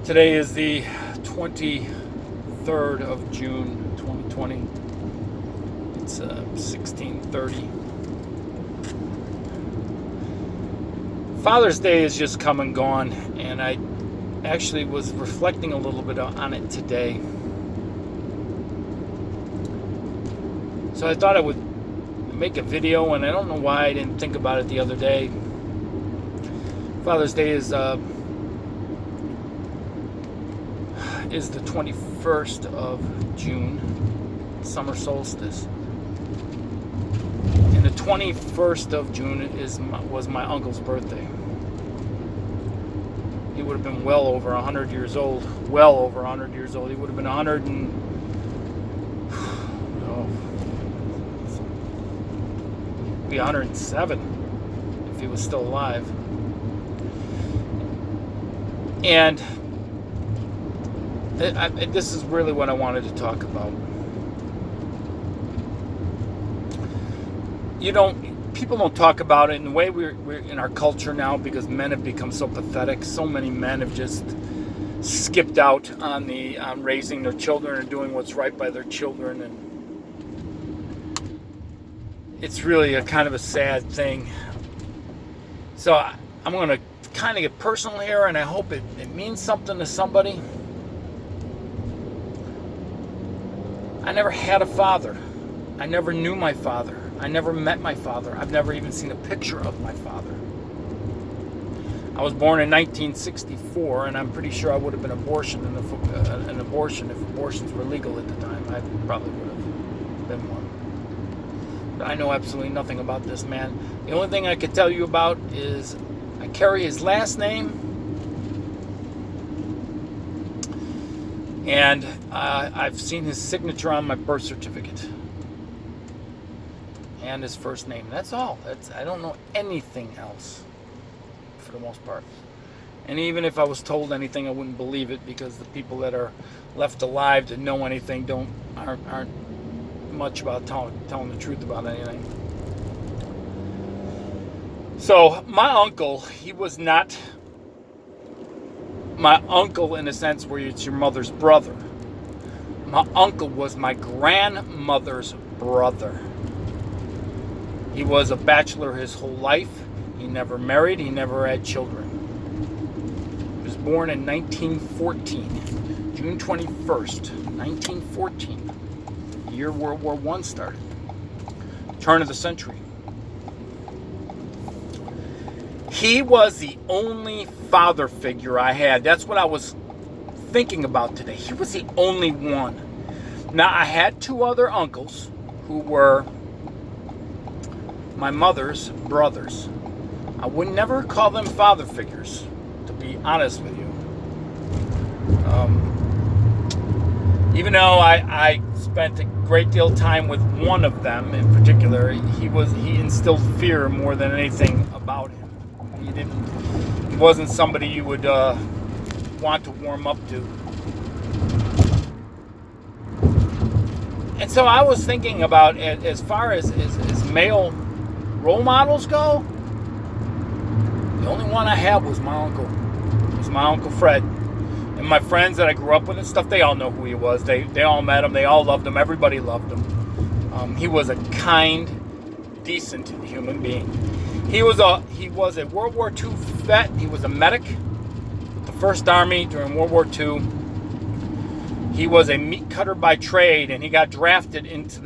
Today is the 23rd of June, 2020. It's 16:30. Father's Day has just come and gone, and I actually was reflecting a little bit on it today. So I thought I would make a video, and I don't know why I didn't think about it the other day. Father's Day is the 21st of June, summer solstice. And the 21st of June was my uncle's birthday. He would have been well over 100 years old. Well over 100 years old. He would have been 100 and... be 107 if he was still alive. And this is really what I wanted to talk about. People don't talk about it in the way we're in our culture now, because men have become so pathetic. So many men have just skipped out on raising their children and doing what's right by their children, and it's really a kind of a sad thing. So I'm going to kind of get personal here, and I hope it means something to somebody. I never had a father. I never knew my father. I never met my father. I've never even seen a picture of my father. I was born in 1964, and I'm pretty sure I would have been an abortion if abortions were legal at the time. I probably would have been one. But I know absolutely nothing about this man. The only thing I could tell you about is I carry his last name, and I've seen his signature on my birth certificate and his first name. That's all. I don't know anything else for the most part. And even if I was told anything, I wouldn't believe it, because the people that are left alive that know anything aren't much about telling the truth about anything. So my uncle, he was not my uncle in a sense where it's your mother's brother. My uncle was my grandmother's brother. He was a bachelor his whole life. He never married. He never had children. He was born in 1914, June 21st, 1914. The year World War I started. Turn of the century. He was the only father figure I had. That's what I was thinking about today. He was the only one. Now, I had two other uncles who were my mother's brothers. I would never call them father figures, to be honest with you. Even though I spent a great deal of time with one of them in particular, he instilled fear more than anything about him. He wasn't somebody you would want to warm up to. And so I was thinking about it, as far as male role models go, the only one I had was my uncle. It was my Uncle Fred. And my friends that I grew up with and stuff, they all know who he was. They all met him. They all loved him. Everybody loved him. He was a kind, decent human being. He was a World War II vet. He was a medic with the First Army during World War II. He was a meat cutter by trade, and he got drafted into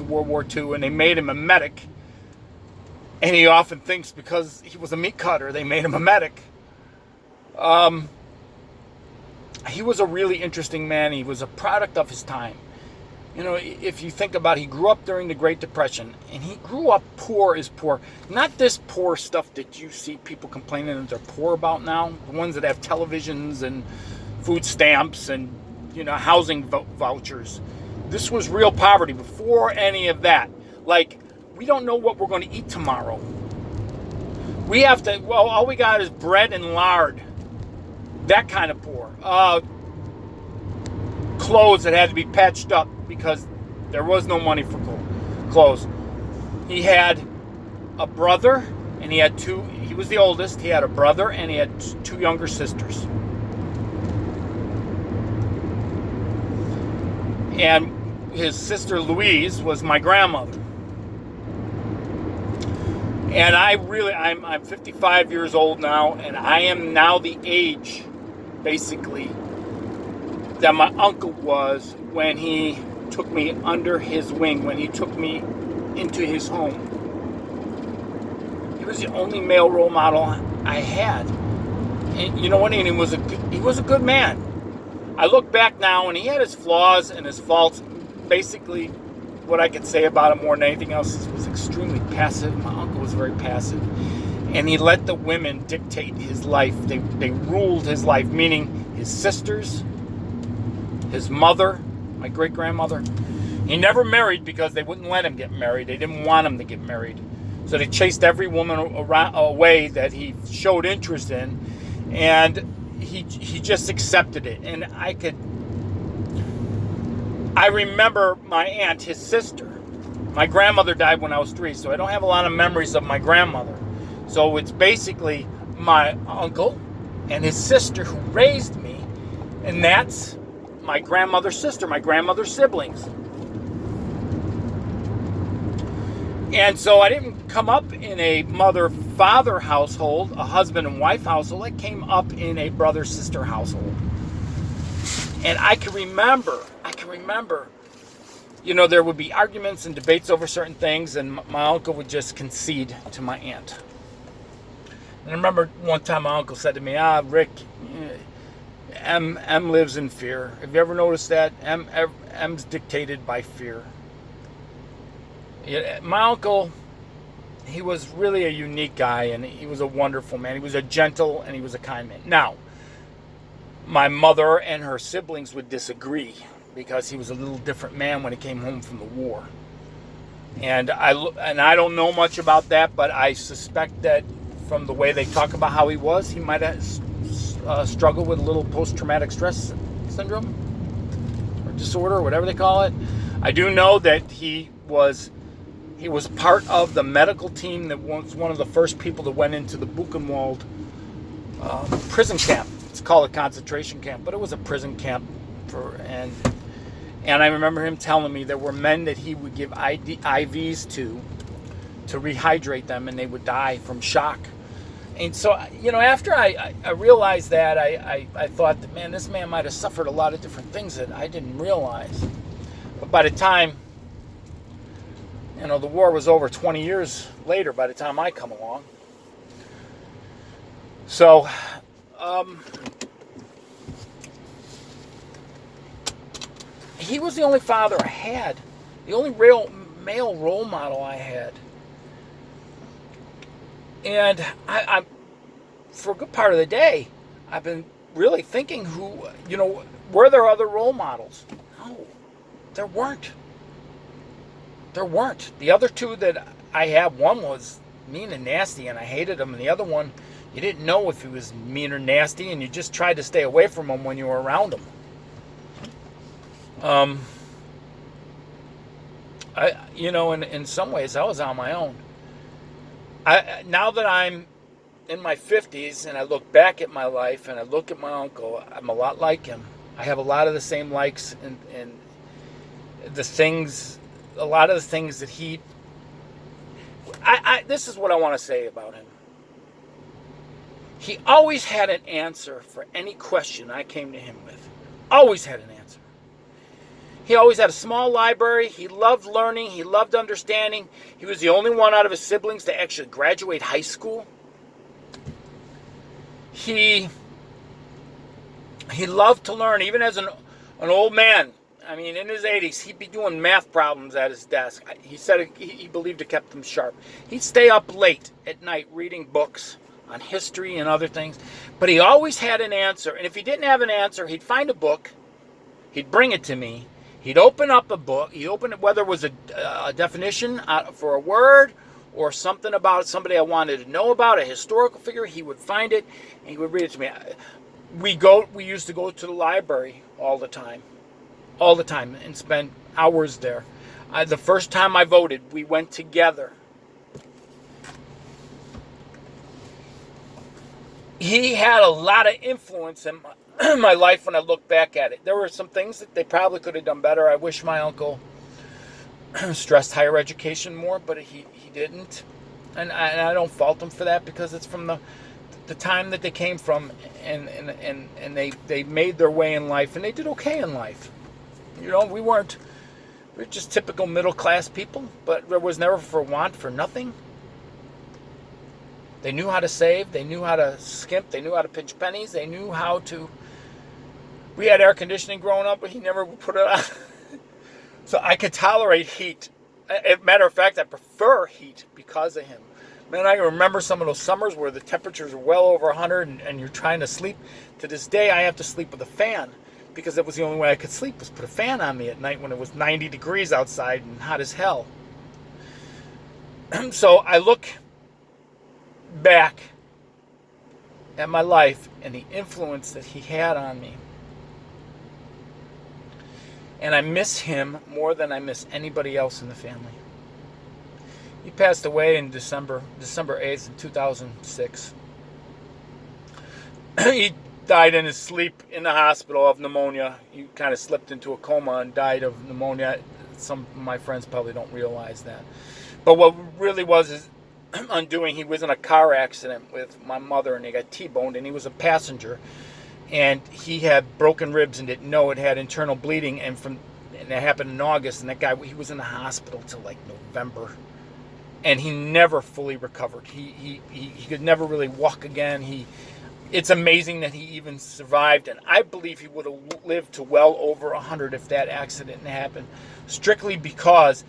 World War II, and they made him a medic. And he often thinks because he was a meat cutter, they made him a medic. He was a really interesting man. He was a product of his time. You know, if you think about it, he grew up during the Great Depression, and he grew up poor as poor. Not this poor stuff that you see people complaining that they're poor about now. The ones that have televisions and food stamps and, housing vouchers. This was real poverty before any of that. Like, we don't know what we're going to eat tomorrow. We have to, all we got is bread and lard. That kind of poor. Clothes that had to be patched up because there was no money for clothes. He had a brother And he had two, he was the oldest, he had a brother, and he had two younger sisters. And his sister Louise was my grandmother. And I'm 55 years old now, and I am now the age, basically, that my uncle was when he took me under his wing, when he took me into his home. He was the only male role model I had. And you know what? And he was a good man. I look back now, and he had his flaws and his faults. Basically, what I could say about him more than anything else is he was extremely passive. My uncle was very passive. And he let the women dictate his life. They ruled his life, meaning his sisters, his mother, my great-grandmother. He never married because they wouldn't let him get married. They didn't want him to get married. So they chased every woman away that he showed interest in. And he just accepted it. And I remember my aunt, his sister. My grandmother died when I was 3, so I don't have a lot of memories of my grandmother. So it's basically my uncle and his sister who raised me, and that's my grandmother's sister, my grandmother's siblings. And so I didn't come up in a mother-father household, a husband and wife household. I came up in a brother-sister household. And I can remember, you know, there would be arguments and debates over certain things, and my uncle would just concede to my aunt. And I remember one time my uncle said to me, Rick, M lives in fear. Have you ever noticed that? M's dictated by fear. My uncle, he was really a unique guy, and he was a wonderful man. He was a gentle, and he was a kind man. Now, my mother and her siblings would disagree because he was a little different man when he came home from the war. And I don't know much about that, but I suspect that from the way they talk about how he was, he might have struggled with a little post-traumatic stress syndrome or disorder, or whatever they call it. I do know that he was part of the medical team that was one of the first people that went into the Buchenwald prison camp. It's called a concentration camp, but it was a prison camp. And I remember him telling me there were men that he would give IVs to rehydrate them, and they would die from shock. And so, you know, after I realized that, I thought that, man, this man might have suffered a lot of different things that I didn't realize. But by the time, you know, the war was over 20 years later by the time I come along. So, he was the only father I had, the only real male role model I had. And I for a good part of the day, I've been really thinking were there other role models? No, there weren't. There weren't. The other two that I had, one was mean and nasty, and I hated him, and the other one, you didn't know if he was mean or nasty, and you just tried to stay away from him when you were around him. In some ways, I was on my own. Now that I'm in my 50s and I look back at my life and I look at my uncle, I'm a lot like him. I have a lot of the same likes and the things, a lot of the things that he... this is what I want to say about him. He always had an answer for any question I came to him with. Always had an answer. He always had a small library. He loved learning. He loved understanding. He was the only one out of his siblings to actually graduate high school. He loved to learn, even as an old man. I mean, in his 80s, he'd be doing math problems at his desk. He said he believed it kept him sharp. He'd stay up late at night reading books on history and other things. But he always had an answer. And if he didn't have an answer, he'd find a book. He'd bring it to me. He'd open up a book. He'd open it, whether it was a definition for a word or something about somebody I wanted to know about, a historical figure. He would find it and he would read it to me. We used to go to the library all the time, and spend hours there. The first time I voted, we went together. he had a lot of influence in my life when I look back at it. There were some things that they probably could have done better. I wish my uncle stressed higher education more, but he didn't. And I don't fault him for that, because it's from the time that they came from, and they made their way in life, and they did okay in life. You know, we were just typical middle class people, but there was never for want for nothing. They knew how to save, they knew how to skimp, they knew how to pinch pennies, they knew how to. We had air conditioning growing up, but he never put it on. So I could tolerate heat. As a matter of fact, I prefer heat because of him. Man, I remember some of those summers where the temperatures are well over 100 and you're trying to sleep. To this day, I have to sleep with a fan, because that was the only way I could sleep, was put a fan on me at night when it was 90 degrees outside and hot as hell. So I look back at my life and the influence that he had on me. And I miss him more than I miss anybody else in the family. He passed away in December 8th, 2006. He died in his sleep in the hospital of pneumonia. He kind of slipped into a coma and died of pneumonia. Some of my friends probably don't realize that. But what really was his undoing, he was in a car accident with my mother, and he got T-boned, and he was a passenger. And he had broken ribs and didn't know it, had internal bleeding, and that happened in August, and that guy, he was in the hospital till like November, and he never fully recovered. He could never really walk again. It's amazing that he even survived, and I believe he would have lived to well over 100 if that accident hadn't happened, strictly because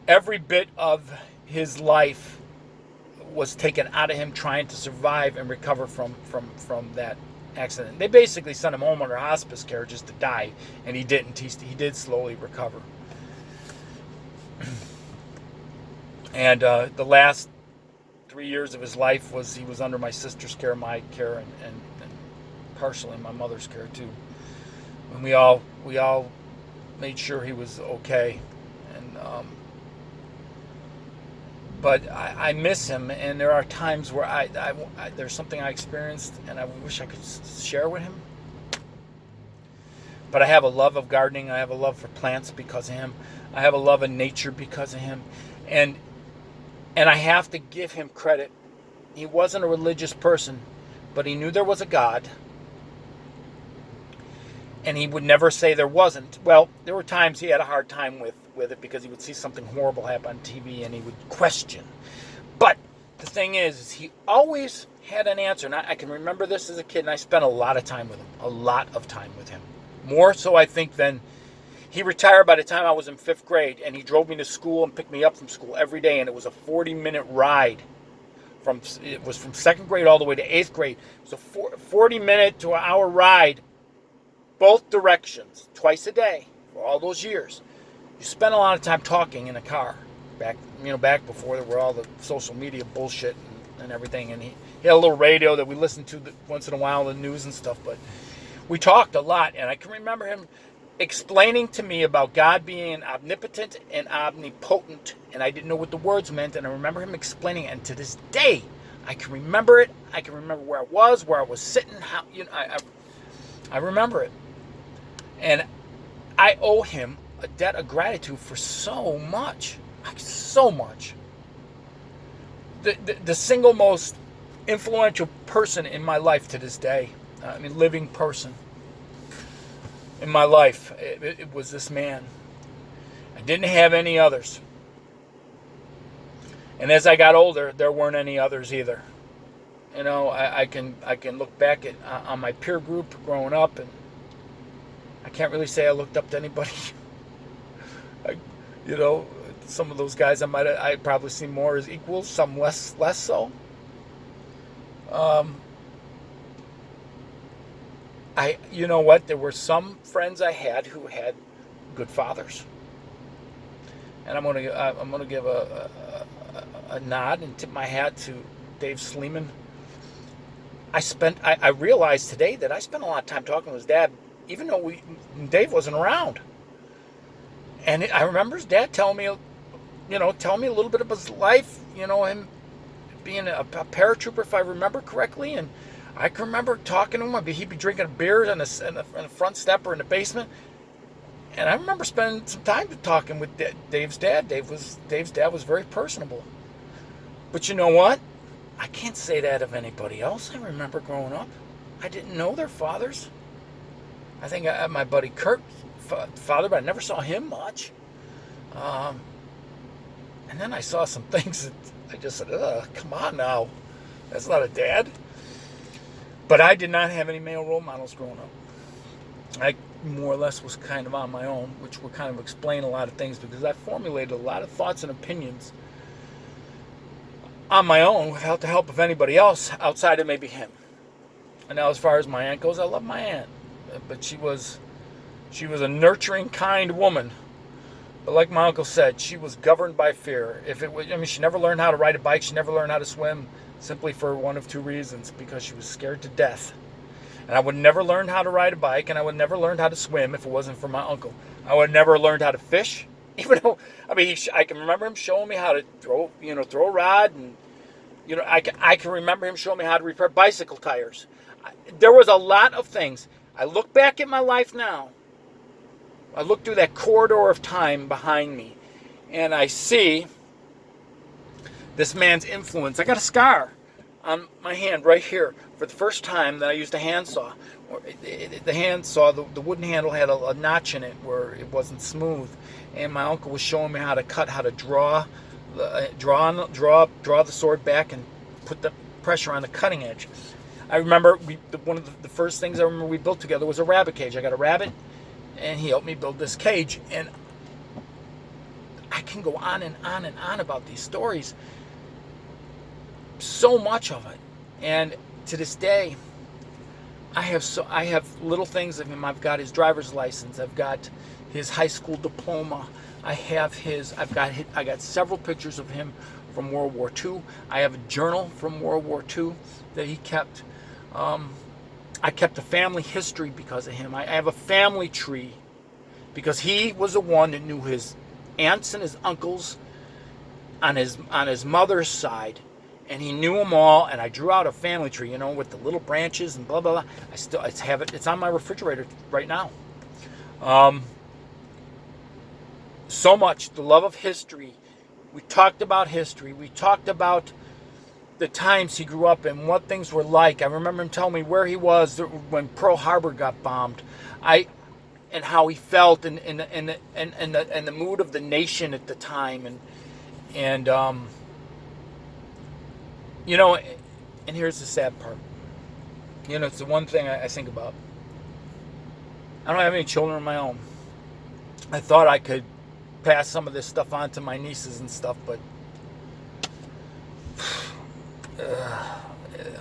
every bit of his life was taken out of him trying to survive and recover from that accident. They basically sent him home under hospice care just to die, and he didn't. He did slowly recover. And the last 3 years of his life he was under my sister's care, my care, and partially my mother's care too. And we all made sure he was okay. And but I miss him, and there are times where I there's something I experienced, and I wish I could share with him. But I have a love of gardening. I have a love for plants because of him. I have a love of nature because of him. And I have to give him credit. He wasn't a religious person, but he knew there was a God. And he would never say there wasn't. Well, there were times he had a hard time with it, because he would see something horrible happen on TV and he would question. But the thing is he always had an answer. And I can remember this as a kid, and I spent a lot of time with him. A lot of time with him. More so, I think, than he retired by the time I was in 5th grade, and he drove me to school and picked me up from school every day, and it was a 40-minute ride. It was from 2nd grade all the way to 8th grade. It was a 40-minute to an hour ride, both directions, twice a day, for all those years. You spent a lot of time talking in a car, back before there were all the social media bullshit and everything. And he had a little radio that we listened to once in a while, the news and stuff. But we talked a lot, and I can remember him explaining to me about God being omnipotent and omnipotent, and I didn't know what the words meant, and I remember him explaining it, and to this day, I can remember it. I can remember where I was sitting, how, I remember it. And I owe him a debt of gratitude for so much. So much. The single most influential person in my life to this day, living person in my life, it was this man. I didn't have any others. And as I got older, there weren't any others either. I can look back on my peer group growing up, and I can't really say I looked up to anybody. Some of those guys I probably see more as equals, some less so. You know what? There were some friends I had who had good fathers, and I'm gonna give a nod and tip my hat to Dave Sleeman. I realized today that I spent a lot of time talking with his dad, even though Dave wasn't around. And I remember his dad telling me a little bit of his life, him being a paratrooper, if I remember correctly. And I can remember talking to him. He'd be drinking beers in the front step or in the basement. And I remember spending some time talking with Dave's dad. Dave's dad was very personable. But you know what? I can't say that of anybody else. I remember growing up. I didn't know their fathers. I think I had my buddy Kurt's father, but I never saw him much. And then I saw some things that I just said, ugh, come on now. That's not a dad. But I did not have any male role models growing up. I more or less was kind of on my own, which would kind of explain a lot of things because I formulated a lot of thoughts and opinions on my own without the help of anybody else outside of maybe him. And now as far as my aunt goes, I love my aunt. But she was a nurturing, kind woman. But like my uncle said, she was governed by fear. She never learned how to ride a bike. She never learned how to swim, simply for one of two reasons: because she was scared to death. And I would never learn how to ride a bike, and I would never learn how to swim if it wasn't for my uncle. I would never learned how to fish, even though I can remember him showing me how to throw a rod, and I can remember him showing me how to repair bicycle tires. There was a lot of things. I look back at my life now. I look through that corridor of time behind me, and I see this man's influence. I got a scar on my hand right here for the first time that I used a handsaw. The handsaw, the wooden handle had a notch in it where it wasn't smooth, and my uncle was showing me how to cut, how to draw the sword back and put the pressure on the cutting edge. I remember one of the first things I remember we built together was a rabbit cage. I got a rabbit, and he helped me build this cage. And I can go on and on and on about these stories. So much of it. And to this day, I have little things of him. I've got his driver's license. I've got his high school diploma. I got several pictures of him from World War II. I have a journal from World War II that he kept. I kept a family history because of him. I have a family tree because he was the one that knew his aunts and his uncles on his mother's side, and he knew them all. And I drew out a family tree, with the little branches and blah blah blah. I have it. It's on my refrigerator right now. So much, the love of history. We talked about history. We talked about the times he grew up in, what things were like. I remember him telling me where he was when Pearl Harbor got bombed, and how he felt, and the mood of the nation at the time, and here's the sad part. It's the one thing I think about. I don't have any children of my own. I thought I could pass some of this stuff on to my nieces and stuff, but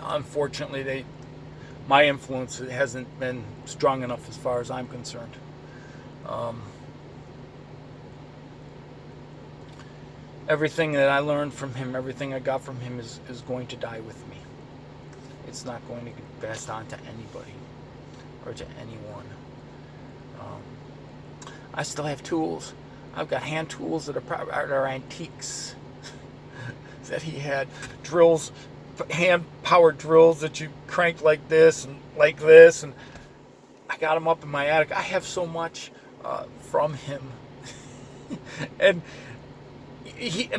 unfortunately, my influence hasn't been strong enough as far as I'm concerned. Everything that I learned from him, everything I got from him is going to die with me. It's not going to get passed on to anybody or to anyone. I still have tools. I've got hand tools that are antiques that he had. Drills, hand-powered drills that you crank like this, and I got them up in my attic. I have so much from him. And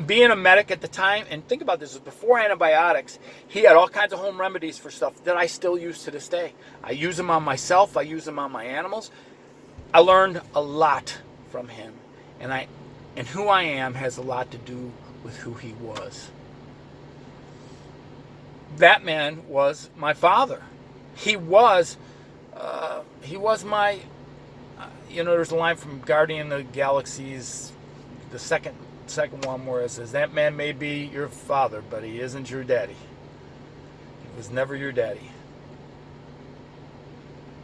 being a medic at the time, and think about this, before antibiotics, he had all kinds of home remedies for stuff that I still use to this day. I use them on myself. I use them on my animals. I learned a lot from him. And who I am has a lot to do with who he was. That man was my father. He was my, there's a line from Guardian of the Galaxies, the second one, where it says, that man may be your father, but he isn't your daddy. He was never your daddy.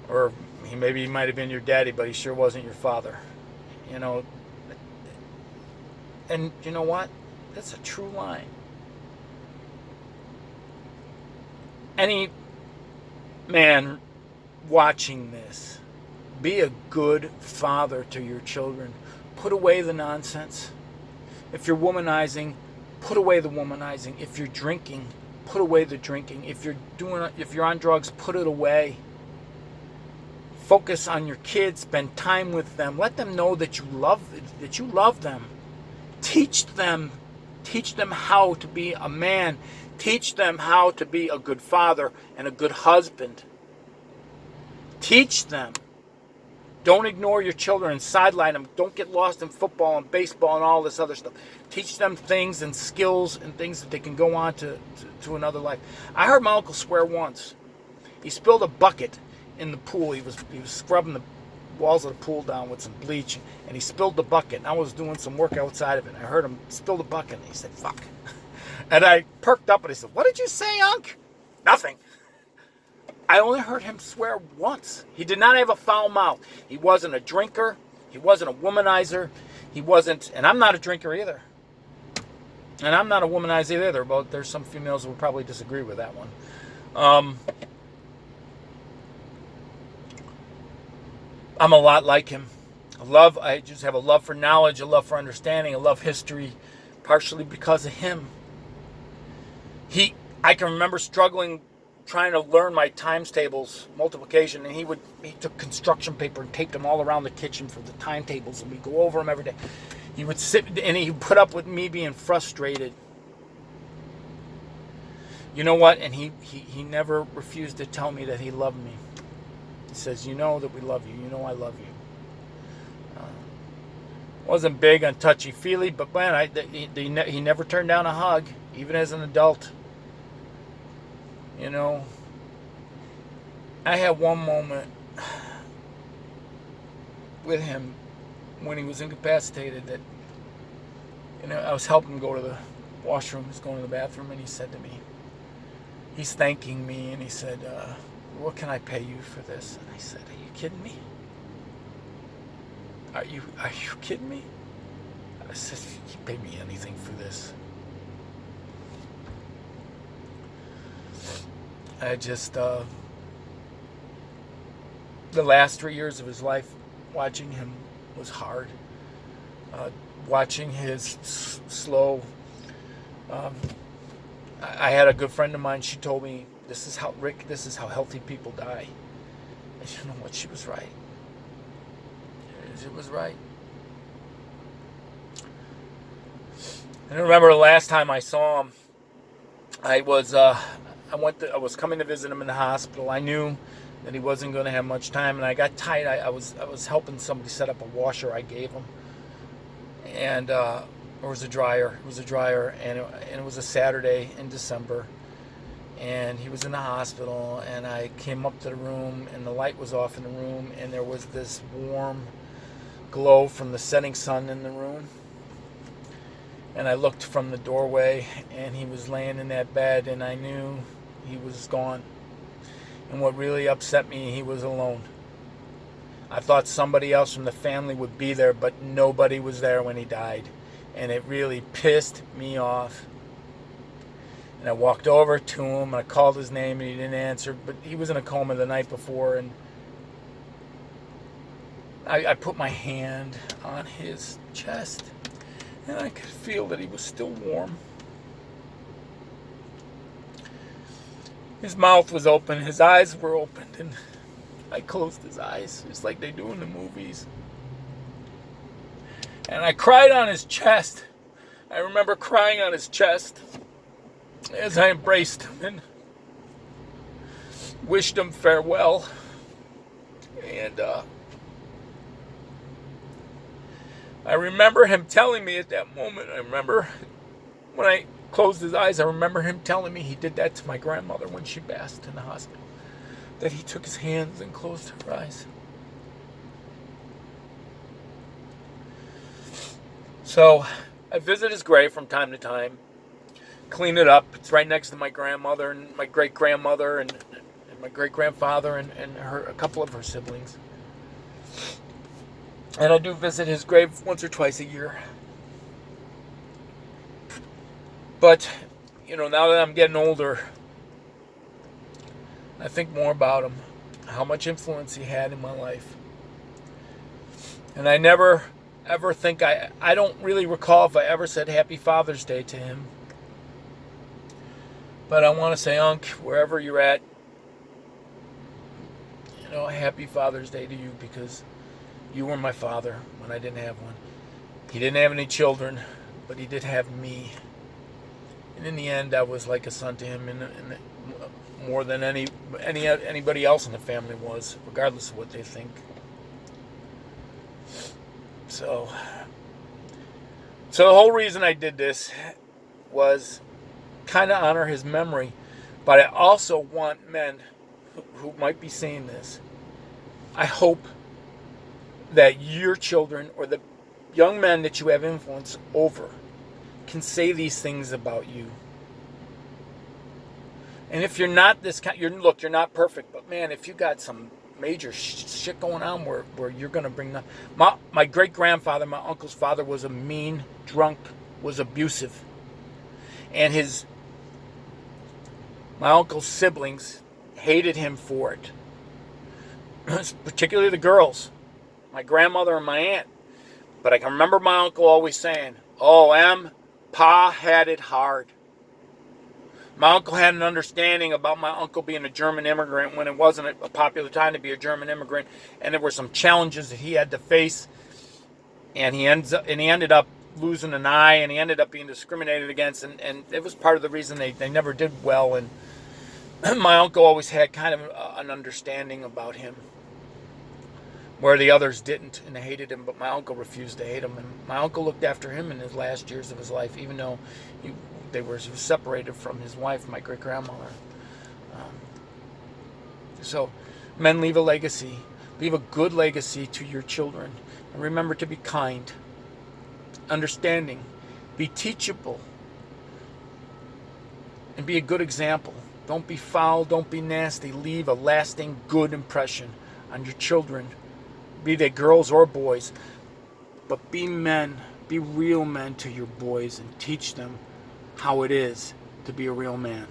Or he might have been your daddy, but he sure wasn't your father. And you know what? That's a true line. Any man watching this, be a good father to your children. Put away the nonsense. If you're womanizing, put away the womanizing. If you're drinking, put away the drinking. If you're on drugs, put it away. Focus on your kids, spend time with them. Let them know that you love them. Teach them how to be a man. Teach them how to be a good father and a good husband. Teach them. Don't ignore your children and sideline them. Don't get lost in football and baseball and all this other stuff. Teach them things and skills and things that they can go on to another life. I heard my uncle swear once. He spilled a bucket in the pool. He was scrubbing the walls of the pool down with some bleach, and he spilled the bucket. And I was doing some work outside of it. And I heard him spill the bucket, and he said, "Fuck." And I perked up, and he said, "What did you say, Unc?" "Nothing." I only heard him swear once. He did not have a foul mouth. He wasn't a drinker. He wasn't a womanizer. He wasn't, and I'm not a drinker either. And I'm not a womanizer either, but there's some females who will probably disagree with that one. I'm a lot like him. I just have a love for knowledge, a love for understanding, a love history, partially because of him. I can remember struggling trying to learn my times tables, multiplication, and he took construction paper and taped them all around the kitchen for the timetables, and we'd go over them every day. He would sit and he would put up with me being frustrated. You know what? And he never refused to tell me that he loved me. He says, "You know that we love you. You know I love you." Wasn't big on touchy-feely, but man, he never turned down a hug, even as an adult. You know, I had one moment with him when he was incapacitated that, I was helping him go to the washroom. He was going to the bathroom, and he said to me, he's thanking me, and he said, "What can I pay you for this?" And I said, "Are you kidding me? Are you kidding me?" I said, "You can pay me anything for this." I just, the last 3 years of his life, watching him was hard. Watching his slow, I had a good friend of mine, she told me, this is how healthy people die. And you know what? She was right. She was right. I remember the last time I saw him, I was coming to visit him in the hospital. I knew that he wasn't going to have much time, and I got tight. I was helping somebody set up a washer I gave him, and it was a dryer. It was a dryer, and it was a Saturday in December, and he was in the hospital. And I came up to the room, and the light was off in the room, and there was this warm glow from the setting sun in the room. And I looked from the doorway, and he was laying in that bed, and I knew he was gone. And what really upset me, he was alone. I thought somebody else from the family would be there, but nobody was there when he died. And it really pissed me off. And I walked over to him, and I called his name, and he didn't answer. But he was in a coma the night before, and I put my hand on his chest, and I could feel that he was still warm. His mouth was open, his eyes were opened, and I closed his eyes, just like they do in the movies. And I cried on his chest. I remember crying on his chest as I embraced him and wished him farewell. And I remember him telling me at that moment, I remember when I closed his eyes, I remember him telling me he did that to my grandmother when she passed in the hospital. That he took his hands and closed her eyes. So I visit his grave from time to time, clean it up. It's right next to my grandmother and my great-grandmother and my great-grandfather and a couple of her siblings. And I do visit his grave once or twice a year. But, now that I'm getting older, I think more about him, how much influence he had in my life. And I never, ever think, I don't really recall if I ever said Happy Father's Day to him. But I want to say, Unc, wherever you're at, happy Father's Day to you, because you were my father when I didn't have one. He didn't have any children, but he did have me. And in the end, I was like a son to him, and more than anybody else in the family was, regardless of what they think. So the whole reason I did this was kind of honor his memory, but I also want men who might be seeing this. I hope that your children or the young men that you have influence over can say these things about you. And if you're not this kind, you're not perfect, but man, if you got some major shit going on where you're going to bring the... My great-grandfather, my uncle's father, was a mean drunk, was abusive. And my uncle's siblings hated him for it. Particularly the girls, my grandmother and my aunt. But I can remember my uncle always saying, "Oh, Pa had it hard." My uncle had an understanding about my uncle being a German immigrant when it wasn't a popular time to be a German immigrant, and there were some challenges that he had to face, and he ended up losing an eye, and he ended up being discriminated against, and it was part of the reason they never did well. And my uncle always had kind of an understanding about him, where the others didn't, and they hated him, but my uncle refused to hate him. And my uncle looked after him in his last years of his life, even though he was separated from his wife, my great-grandmother. So, men, leave a legacy. Leave a good legacy to your children. And remember to be kind, understanding, be teachable, and be a good example. Don't be foul, don't be nasty. Leave a lasting good impression on your children, be they girls or boys. But be men, be real men to your boys, and teach them how it is to be a real man.